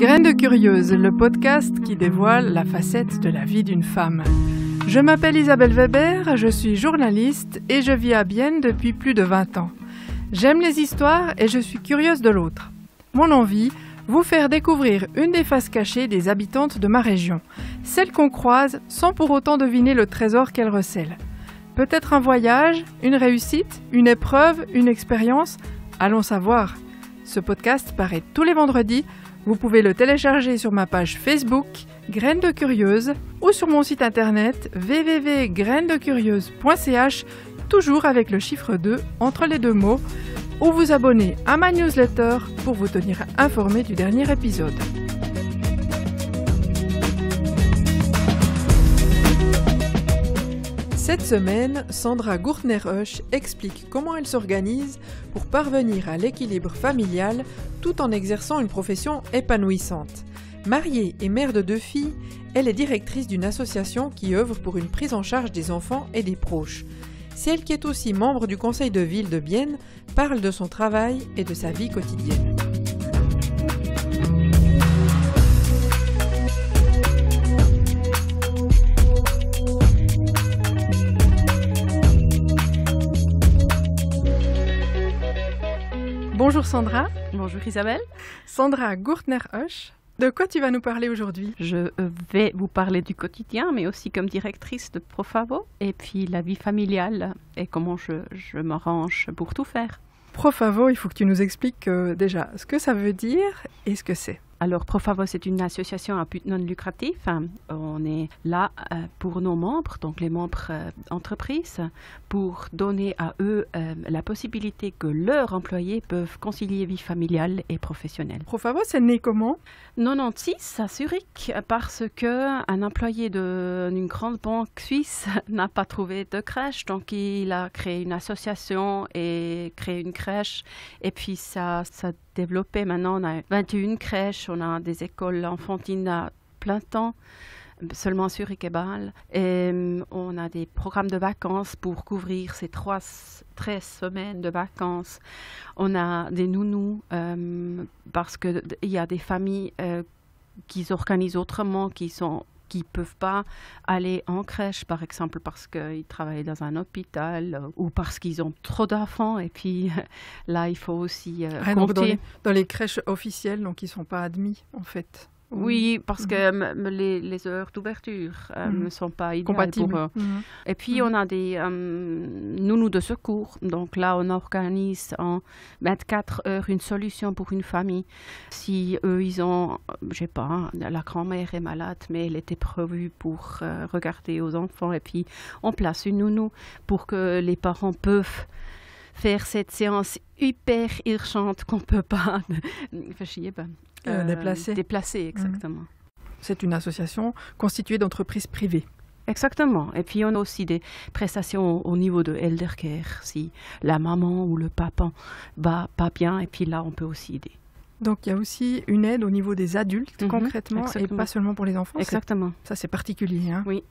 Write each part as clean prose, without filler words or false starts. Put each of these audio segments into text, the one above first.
Graines de Curieuse, le podcast qui dévoile la facette de la vie d'une femme. Je m'appelle Isabelle Weber, je suis journaliste et je vis à Bienne depuis plus de 20 ans. J'aime les histoires et je suis curieuse de l'autre. Mon envie, vous faire découvrir une des faces cachées des habitantes de ma région, celle qu'on croise sans pour autant deviner le trésor qu'elle recèle. Peut-être un voyage, une réussite, une épreuve, une expérience, allons savoir. Ce podcast paraît tous les vendredis. Vous pouvez le télécharger sur ma page Facebook, Graines de Curieuse, ou sur mon site internet www.grainesdecurieuse.ch, toujours avec le chiffre 2 entre les deux mots, ou vous abonner à ma newsletter pour vous tenir informé du dernier épisode. Cette semaine, Sandra Gurtner-Husch explique comment elle s'organise pour parvenir à l'équilibre familial tout en exerçant une profession épanouissante. Mariée et mère de 2 filles, elle est directrice d'une association qui œuvre pour une prise en charge des enfants et des proches. Celle qui est aussi membre du conseil de ville de Bienne parle de son travail et de sa vie quotidienne. Bonjour Sandra. Bonjour Isabelle. Sandra Gurtner-Husch. De quoi tu vas nous parler aujourd'hui? Je vais vous parler du quotidien, mais aussi comme directrice de Profavo, et puis la vie familiale et comment je m'arrange pour tout faire. Profavo, il faut que tu nous expliques déjà ce que ça veut dire et ce que c'est. Alors, Profavo, c'est une association à but non lucratif. On est là pour nos membres, donc les membres entreprises, pour donner à eux la possibilité que leurs employés peuvent concilier vie familiale et professionnelle. Profavo, c'est né comment? 96 à Zurich, parce qu'un employé d'une grande banque suisse n'a pas trouvé de crèche, donc il a créé une association et créé une crèche, et puis ça développé. Maintenant, on a 21 crèches, on a des écoles enfantines à plein temps, seulement sur Zurich et Bâle. Et on a des programmes de vacances pour couvrir ces 13 semaines de vacances. On a des nounous parce qu'il y a des familles qui s'organisent autrement, qui peuvent pas aller en crèche, par exemple, parce qu'ils travaillent dans un hôpital ou parce qu'ils ont trop d'enfants. Et puis là, il faut aussi compter. Dans les crèches officielles, donc ils ne sont pas admis, en fait. Oui, parce que les heures d'ouverture ne sont pas idéales compatibles pour eux. Et puis, on a des nounous de secours. Donc là, on organise en 24 heures une solution pour une famille. Si eux, ils ont, je sais pas, la grand-mère est malade, mais elle était prévue pour regarder aux enfants. Et puis, on place une nounou pour que les parents peuvent faire cette séance hyper urgente qu'on ne peut pas déplacer, exactement. C'est une association constituée d'entreprises privées. Exactement. Et puis, on a aussi des prestations au niveau de eldercare, si la maman ou le papa va pas bien, et puis là, on peut aussi aider. Donc, il y a aussi une aide au niveau des adultes, concrètement, exactement. Et pas seulement pour les enfants. Exactement. Ça, c'est particulier. Hein? Oui.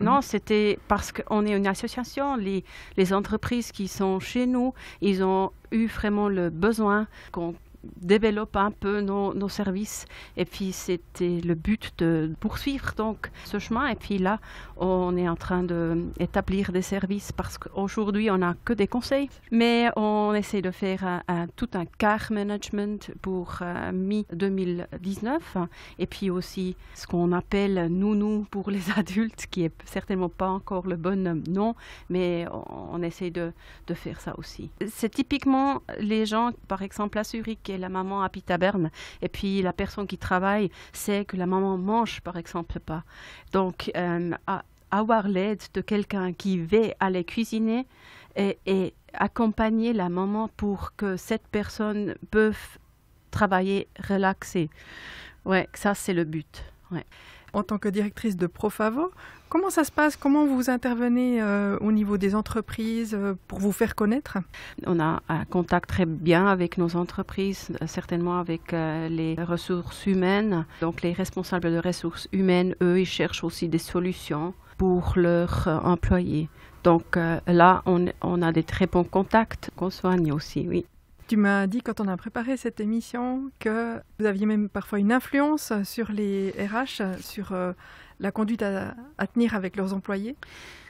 Non, c'était parce qu'on est une association. Les entreprises qui sont chez nous, ils ont eu vraiment le besoin qu'on développe un peu nos services, et puis c'était le but de poursuivre donc ce chemin. Et puis là, on est en train d'établir des services parce qu'aujourd'hui on n'a que des conseils, mais on essaie de faire tout un care management pour mi-2019, et puis aussi ce qu'on appelle nounou pour les adultes, qui est certainement pas encore le bon nom, mais on essaie de faire ça aussi. C'est typiquement les gens, par exemple à Zurich, et la maman habite à Berne, et puis la personne qui travaille sait que la maman mange par exemple pas. Donc avoir l'aide de quelqu'un qui va aller cuisiner et accompagner la maman pour que cette personne peut travailler relaxée. Ouais, ça c'est le but. Ouais. En tant que directrice de Profavo, comment ça se passe? Comment vous intervenez au niveau des entreprises pour vous faire connaître? On a un contact très bien avec nos entreprises, certainement avec les ressources humaines. Donc les responsables de ressources humaines, eux, ils cherchent aussi des solutions pour leurs employés. Donc là, on a des très bons contacts qu'on soigne aussi, oui. Tu m'as dit quand on a préparé cette émission que vous aviez même parfois une influence sur les RH, sur la conduite à tenir avec leurs employés.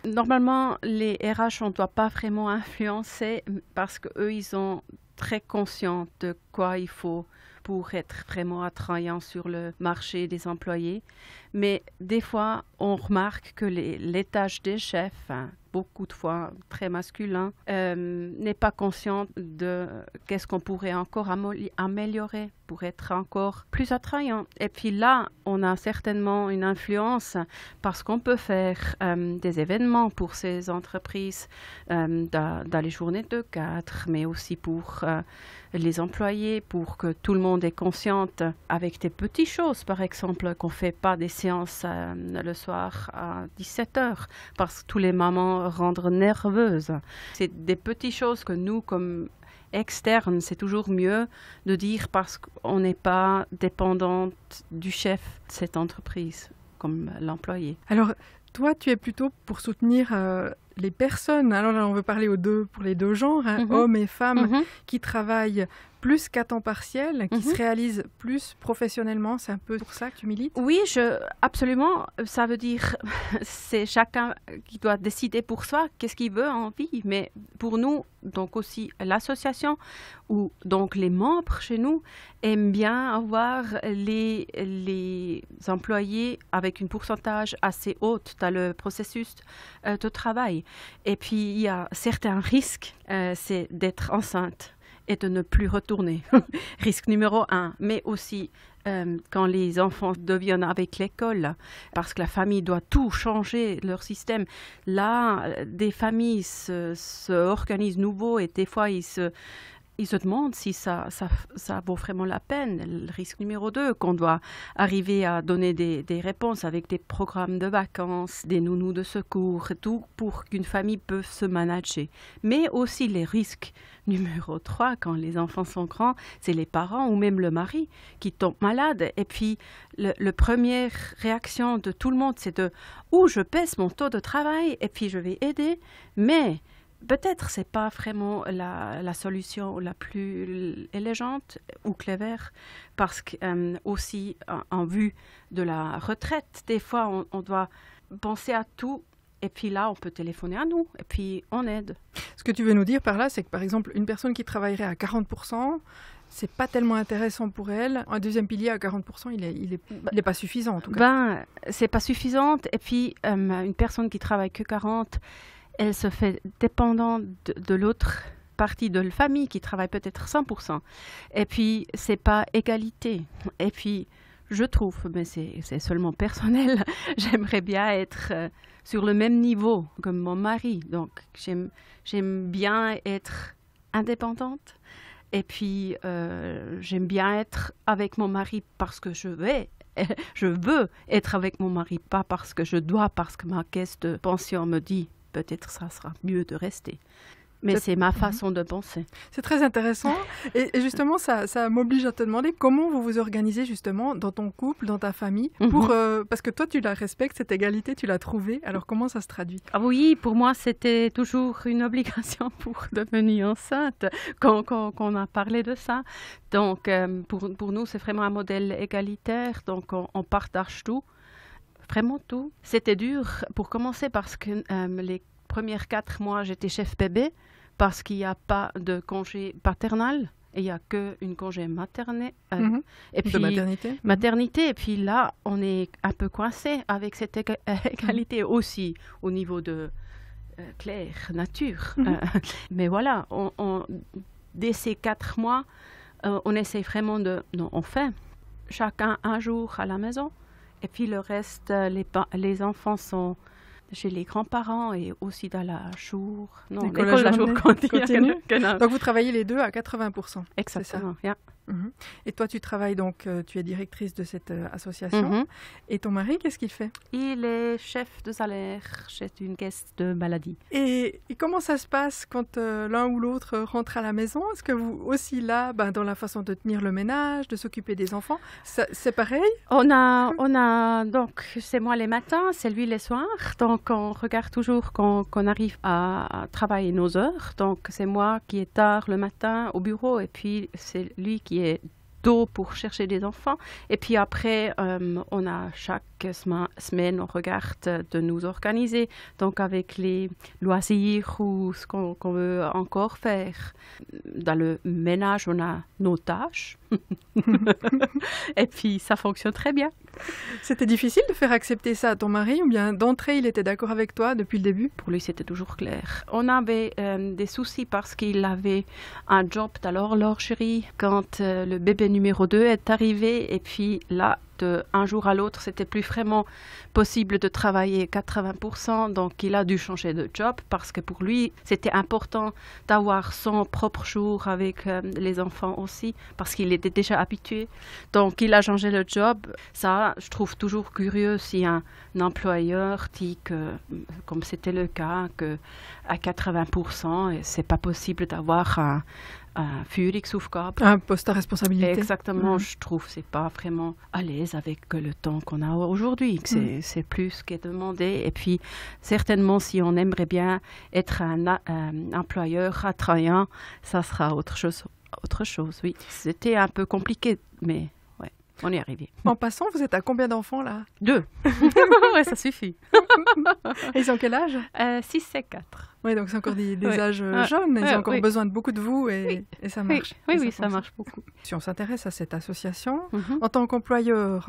Normalement, les RH, on ne doit pas vraiment influencer parce qu'eux, ils sont très conscients de quoi il faut pour être vraiment attrayant sur le marché des employés. Mais des fois, on remarque que les tâches des chefs, beaucoup de fois très masculins, n'est pas conscient de qu'est-ce qu'on pourrait encore améliorer pour être encore plus attrayant. Et puis là, on a certainement une influence parce qu'on peut faire des événements pour ces entreprises dans les journées de cadre, mais aussi pour les employés, pour que tout le monde est conscient avec des petites choses, par exemple, qu'on ne fait pas des séances le soir à 17h parce que tous les mamans rendent nerveuses. C'est des petites choses que nous, comme externes, c'est toujours mieux de dire parce qu'on n'est pas dépendante du chef de cette entreprise, comme l'employé. Alors, toi, tu es plutôt pour soutenir les personnes. Alors là, on veut parler pour les deux genres, hommes et femmes, qui travaillent plus qu'à temps partiel, qui se réalisent plus professionnellement. C'est un peu pour ça que tu milites? Oui, absolument. Ça veut dire c'est chacun qui doit décider pour soi qu'est-ce qu'il veut en vie. Mais pour nous, donc aussi l'association ou donc les membres chez nous aiment bien avoir les employés avec un pourcentage assez haut dans le processus de travail. Et puis il y a certains risques, c'est d'être enceinte et de ne plus retourner. Risque numéro 1, mais aussi quand les enfants deviennent avec l'école, parce que la famille doit tout changer, leur système. Là, des familles se organisent nouveau et des fois, ils se demandent si ça vaut vraiment la peine. Le risque numéro 2, qu'on doit arriver à donner des réponses avec des programmes de vacances, des nounous de secours, et tout pour qu'une famille puisse se manager. Mais aussi les risques numéro 3, quand les enfants sont grands, c'est les parents ou même le mari qui tombe malade. Et puis, la première réaction de tout le monde, c'est je baisse mon taux de travail et puis je vais aider. Mais peut-être c'est pas vraiment la solution la plus élégante ou clevère parce que aussi en vue de la retraite, des fois on doit penser à tout. Et puis là, on peut téléphoner à nous, et puis on aide. Ce que tu veux nous dire par là, c'est que par exemple, une personne qui travaillerait à 40%, c'est pas tellement intéressant pour elle. Un deuxième pilier à 40%, il est pas suffisant en tout cas. C'est pas suffisant. Et puis, une personne qui travaille que 40%, elle se fait dépendante de l'autre partie de la famille qui travaille peut-être 100%. Et puis, c'est pas égalité. Et puis, je trouve, mais c'est seulement personnel, j'aimerais bien être sur le même niveau que mon mari. Donc, j'aime bien être indépendante. Et puis, j'aime bien être avec mon mari parce que je veux être avec mon mari, pas parce que je dois, parce que ma caisse de pension me dit peut-être ça sera mieux de rester. Mais c'est ma façon de penser. C'est très intéressant. Et justement, ça m'oblige à te demander comment vous vous organisez justement dans ton couple, dans ta famille, parce que toi, tu la respectes, cette égalité, tu l'as trouvée. Alors, comment ça se traduit? Ah oui, pour moi, c'était toujours une obligation pour devenir enceinte quand on a parlé de ça. Donc, pour nous, c'est vraiment un modèle égalitaire. Donc, on partage tout, vraiment tout. C'était dur pour commencer parce que les premières 4 mois, j'étais chef bébé parce qu'il n'y a pas de congé paternel et il n'y a qu'une congé maternelle. Et puis, de maternité. Et puis là, on est un peu coincé avec cette égalité aussi au niveau de Claire, nature. Mais voilà, dès ces 4 mois, on essaie vraiment on fait chacun un jour à la maison. Et puis le reste, les enfants sont chez les grands-parents et aussi dans l'école la jour continue. Donc vous travaillez les deux à 80%. Exactement, yeah. Mhm. Et toi, tu travailles donc, tu es directrice de cette association. Et ton mari, qu'est-ce qu'il fait? Il est chef de salaire chez une caisse de maladie. Et comment ça se passe quand l'un ou l'autre rentre à la maison? Est-ce que vous aussi là, dans la façon de tenir le ménage, de s'occuper des enfants, c'est pareil? On a donc, c'est moi les matins, c'est lui les soirs. Donc on regarde toujours qu'on arrive à travailler nos heures. Donc c'est moi qui est tard le matin au bureau et puis c'est lui qui est tôt pour chercher des enfants. Et puis après, on a chaque semaine, on regarde de nous organiser. Donc avec les loisirs ou ce qu'on veut encore faire. Dans le ménage, on a nos tâches. Et puis ça fonctionne très bien. C'était difficile de faire accepter ça à ton mari ou bien d'entrée, il était d'accord avec toi depuis le début? Pour lui, c'était toujours clair. On avait des soucis parce qu'il avait un job dans l'horlogerie quand le bébé numéro 2 est arrivé. Et puis là, d'un jour à l'autre, c'était plus vraiment possible de travailler 80%. Donc, il a dû changer de job parce que pour lui, c'était important d'avoir son propre jour avec les enfants aussi parce qu'il était déjà habitué. Donc, il a changé le job. Ça, je trouve toujours curieux si un employeur dit que, comme c'était le cas, qu'à 80%, c'est pas possible d'avoir un Führungsaufgabe. Un poste à responsabilité. Exactement, je trouve que c'est pas vraiment à l'aise avec le temps qu'on a aujourd'hui, que c'est plus qu'est demandé. Et puis, certainement, si on aimerait bien être un employeur attrayant, ça sera autre chose, oui. C'était un peu compliqué, mais ouais, on est arrivé. En passant, vous êtes à combien d'enfants là? 2. Ouais, ça suffit. Et ils ont quel âge? 6 et 4. Oui, donc c'est encore des âges jeunes, ils ont encore besoin de beaucoup de vous et ça marche. Oui, ça marche beaucoup. Si on s'intéresse à cette association, en tant qu'employeur,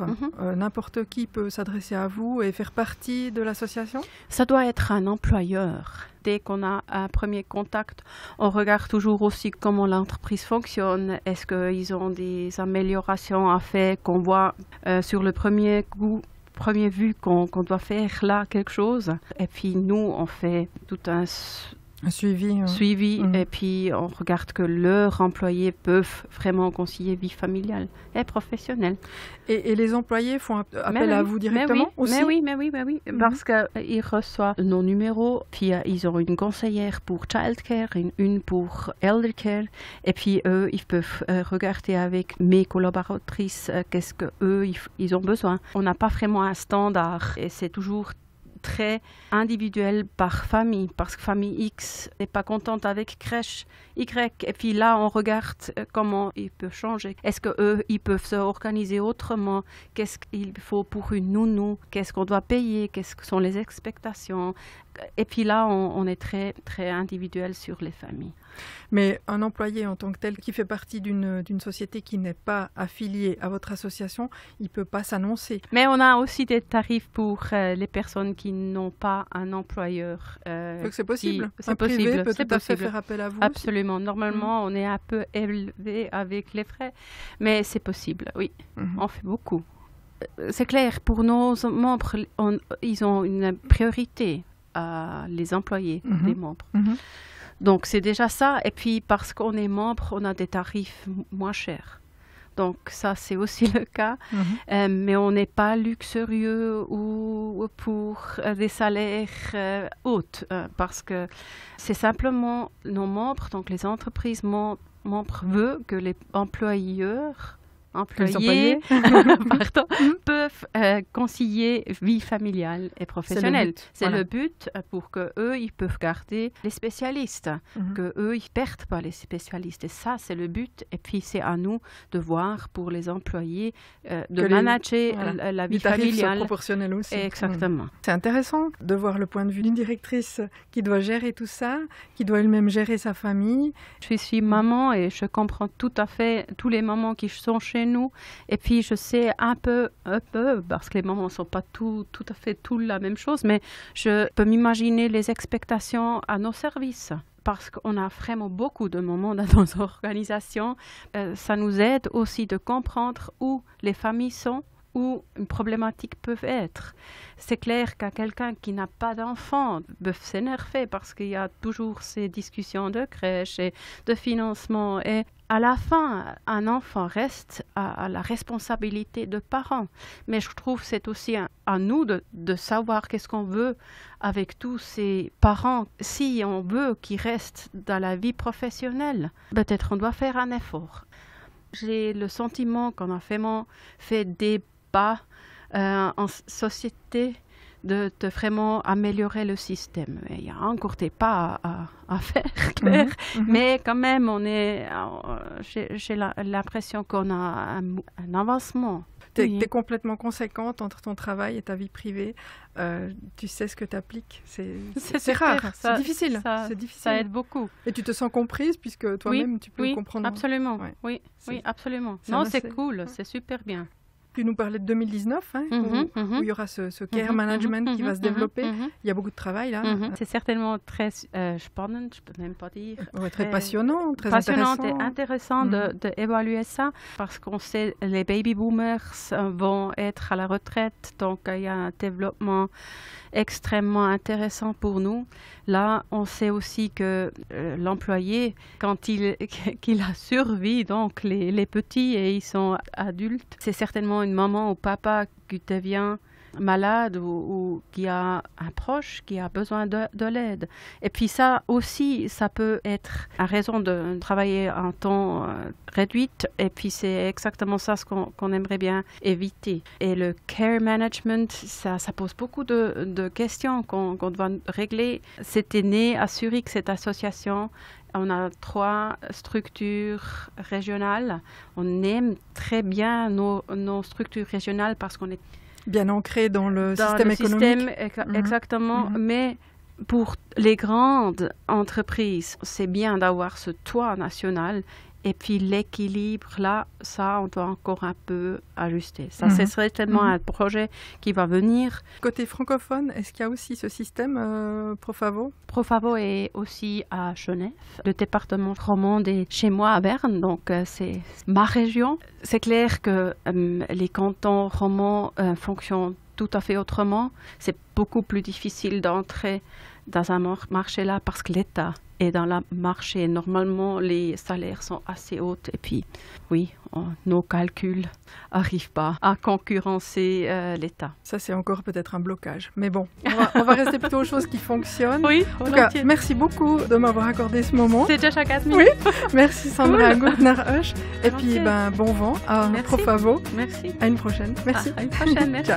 n'importe qui peut s'adresser à vous et faire partie de l'association? Ça doit être un employeur. Dès qu'on a un premier contact, on regarde toujours aussi comment l'entreprise fonctionne. Est-ce qu'ils ont des améliorations à faire qu'on voit sur le premier coup? Premier vue qu'on doit faire là quelque chose. Et puis nous, on fait tout un suivi et puis on regarde que leurs employés peuvent vraiment concilier vie familiale et professionnelle. Et les employés font appel à vous directement aussi? Mais oui, parce qu'ils reçoivent nos numéros, puis ils ont une conseillère pour childcare, une pour eldercare, et puis eux, ils peuvent regarder avec mes collaboratrices qu'est-ce qu'eux, ils ont besoin. On n'a pas vraiment un standard et c'est toujours très individuel par famille, parce que famille X n'est pas contente avec crèche Y, et puis là on regarde comment ils peuvent changer. Est-ce qu'eux, ils peuvent s'organiser autrement? Qu'est-ce qu'il faut pour une nounou? Qu'est-ce qu'on doit payer? Qu'est-ce que sont les expectations? Et puis là, on est très, très individuel sur les familles. Mais un employé en tant que tel qui fait partie d'une société qui n'est pas affiliée à votre association, il ne peut pas s'annoncer. Mais on a aussi des tarifs pour les personnes qui n'ont pas un employeur. Donc c'est possible. C'est possible. Privé peut tout à fait faire appel à vous. Absolument. Aussi. Normalement, on est un peu élevé avec les frais, mais c'est possible, oui. On fait beaucoup. C'est clair, pour nos membres, ils ont une priorité. Les employés des membres. Donc c'est déjà ça. Et puis parce qu'on est membre, on a des tarifs moins chers. Donc ça c'est aussi le cas. Mais on n'est pas luxurieux ou pour des salaires hauts parce que c'est simplement nos membres, donc les entreprises membres veulent que les employeurs pardon, peuvent concilier vie familiale et professionnelle. C'est le but pour que eux ils peuvent garder les spécialistes, que eux ils perdent pas les spécialistes. Et ça c'est le but. Et puis c'est à nous de voir pour les employés de manager la vie familiale. Proportionnel aussi. Exactement. C'est intéressant de voir le point de vue d'une directrice qui doit gérer tout ça, qui doit elle-même gérer sa famille. Je suis maman et je comprends tout à fait tous les mamans qui sont chez nous. Et puis je sais un peu, parce que les mamans ne sont pas tout à fait la même chose, mais je peux m'imaginer les expectations à nos services. Parce qu'on a vraiment beaucoup de moments dans nos organisations. Ça nous aide aussi de comprendre où les familles sont où une problématique peut être. C'est clair qu'à quelqu'un qui n'a pas d'enfant peut s'énerver parce qu'il y a toujours ces discussions de crèche et de financement. Et à la fin, un enfant reste à la responsabilité de parents. Mais je trouve que c'est aussi à nous de savoir qu'est-ce qu'on veut avec tous ces parents. Si on veut qu'ils restent dans la vie professionnelle, peut-être on doit faire un effort. J'ai le sentiment qu'on a vraiment fait des pas en société de vraiment améliorer le système. Il y a encore des pas à faire, clair, mais quand même, j'ai l'impression qu'on a un avancement. Tu es complètement conséquente entre ton travail et ta vie privée. Tu sais ce que tu appliques. C'est rare, c'est difficile. Ça aide beaucoup. Et tu te sens comprise puisque toi-même, tu peux comprendre. Absolument. Oui, absolument. Non, c'est cool, c'est super bien. Tu nous parlais de 2019, où il y aura ce care management qui va se développer. Il y a beaucoup de travail là. C'est certainement très spannend, je peux même pas dire. Très passionnant, très passionnant intéressant. et intéressant d'évaluer ça, parce qu'on sait que les baby boomers vont être à la retraite, donc il y a un développement extrêmement intéressant pour nous. Là, on sait aussi que l'employé, quand qu'il a survécu, donc les petits et ils sont adultes, c'est certainement une maman ou papa qui devient malade ou qui a un proche qui a besoin de l'aide. Et puis ça aussi, ça peut être à raison de travailler en temps réduit. Et puis c'est exactement ça ce qu'on aimerait bien éviter. Et le care management, ça pose beaucoup de questions qu'on doit régler. C'était né à Zurich, cette association. On a 3 structures régionales. On aime très bien nos structures régionales parce qu'on est bien ancré dans le système économique. Exactement. Mais pour les grandes entreprises, c'est bien d'avoir ce toit national. Et puis l'équilibre, là, ça, on doit encore un peu ajuster. Ça, c'est certainement un projet qui va venir. Côté francophone, est-ce qu'il y a aussi ce système Profavo? Profavo est aussi à Genève. Le département romand est chez moi à Berne, donc c'est ma région. C'est clair que les cantons romans fonctionnent tout à fait autrement. C'est beaucoup plus difficile d'entrer dans un marché là parce que l'État est dans le marché. Normalement, les salaires sont assez hauts et puis, oui, nos calculs n'arrivent pas à concurrencer l'État. Ça, c'est encore peut-être un blocage. Mais bon, on va rester plutôt aux choses qui fonctionnent. Oui, en tout cas, merci beaucoup de m'avoir accordé ce moment. C'est déjà chaque année. Oui, merci Sandra Gurtner-Husch. Et puis, bon vent à Profavo. Merci. À une prochaine. Merci. À une prochaine, merci.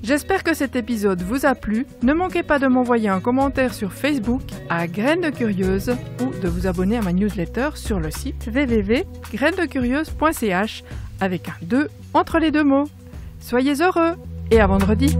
J'espère que cet épisode vous a plu. Ne manquez pas de m'envoyer un commentaire sur Facebook à Graines de Curieuse ou de vous abonner à ma newsletter sur le site www.grainesdecurieuse.ch avec un 2 entre les deux mots. Soyez heureux et à vendredi.